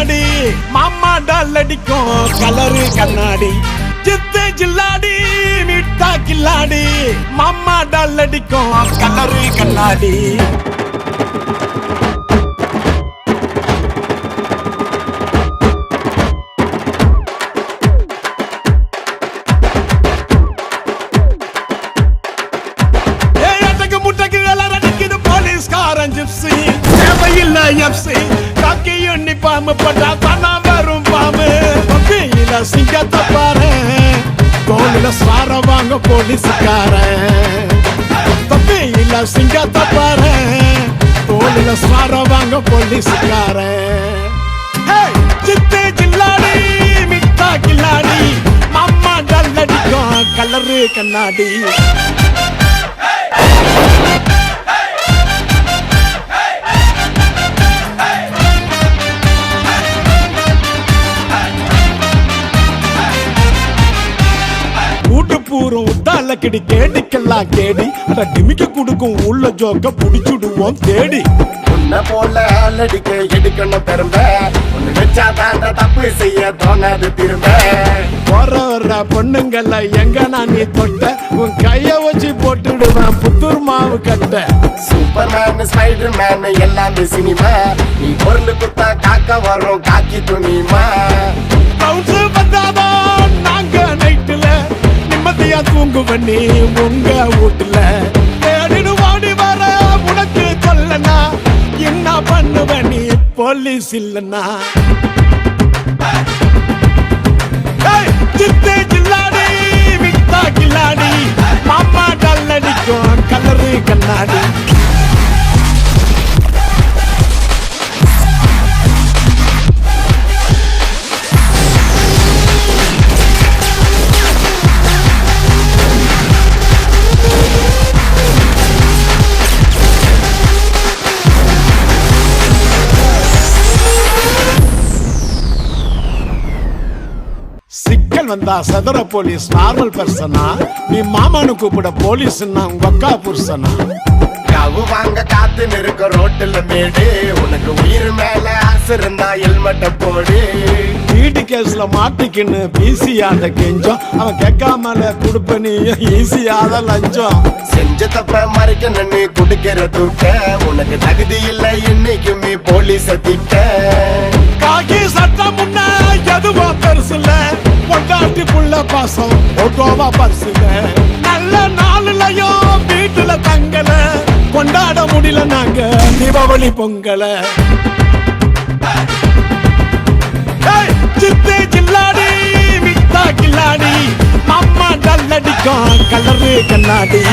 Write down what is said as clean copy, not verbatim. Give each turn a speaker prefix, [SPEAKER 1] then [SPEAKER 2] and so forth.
[SPEAKER 1] கில்லாடி மாமா டால் அடிக்கும் கலரு கண்ணாடி சித்து ஜில்லாடி மிட்டா கில்லாடி மாமா டால் அடிக்கும் கலரு கண்ணாடி தேவையில்லை எப்சி காக்கி யூனிஃபார்ம் போட்டா தானா வரும் பாம்பு தொப்பியில சிங்கத்தை பாரு தோளில சார வாங்க போலீஸ்காரன் தொப்பியில சிங்கத்தை பாரு தோளில சார வாங்க போலீஸ்காரன் சித்து ஜில்லாடி மிட்டா கில்லாடி மாமா டால் அடிக்கும் கலரு கண்ணாடி பூரம் உத்தால கிடி கேடிக்கெல்லாம் கேடி அட டிமிக்க குடுக்கும் உள்ள ஜோக்க புடிச்சுடுவோம் தேடி
[SPEAKER 2] உன்ன போல ஆளடிக்க எடுக்கணும் பெரும்ப ஒண்ணு வச்சா தாண்ட தப்பு செய்ய தோணாது திரும்ப
[SPEAKER 1] வர பொண்ணுங்கள எங்க நான் நீ தொட்ட உன் கைய வச்சு போட்டுடுவேன் புத்தூர் மாவு கட்ட
[SPEAKER 2] சூப்பர் மேன் ஸ்பைடர் மேன் எல்லாமே சினிமா நீ பொருள் குத்தா காக்க வரும் காக்கி துணிமா
[SPEAKER 1] வந்தாதான் நாங்க நைட்டுல நிம்மதியா தூங்குவ நீ உங்க வீட்டுல தேடிடு வாடி வர உனக்கு சொல்லனா என்ன பண்ணுவ நீ போலீஸ் இல்லனா சித்து ஜில்லாடி மிட்டா கில்லாடி மாமா டால் அடிக்கும் கலரு கண்ணாடி சிக்கல் வந்தா சதுர போலீஸ் நார்மல் பர்சனா நீ மாமானு கூப்பிட போலீஸ் உங்க அக்கா புருஷனா
[SPEAKER 2] கவு வாங்க காத்து நிற்க ரோட்டுல மேடு உனக்கு உயிர் மேல ஆசை இருந்தா ஹெல்மெட்ட போடு
[SPEAKER 1] வீட்டு கேஸ்ல மாட்டிக்கின்னு பிசியாத கெஞ்சம் அவன் கேட்காமல கொடுப்ப நீ ஈஸியாத லஞ்சம்
[SPEAKER 2] செஞ்ச தப்ப மறைக்க நின்னு குடுக்கிற தூக்க உனக்கு தகுதி இல்லை இன்னைக்குமே போலீஸ திட்ட
[SPEAKER 1] காக்கி சட்டம் முன்ன எதுவா பெருசுல பொண்டாட்டி புள்ள பாசம் ஓட்டோவா பரிசுல நல்ல நாளுலயும் வீட்டுல தங்கல கொண்டாட முடியல நாங்க தீபாவளி பொங்கல சித்து ஜில்லாடி மிட்டா கில்லாடி மாமா டால் அடிக்கும் கலரு கண்ணாடி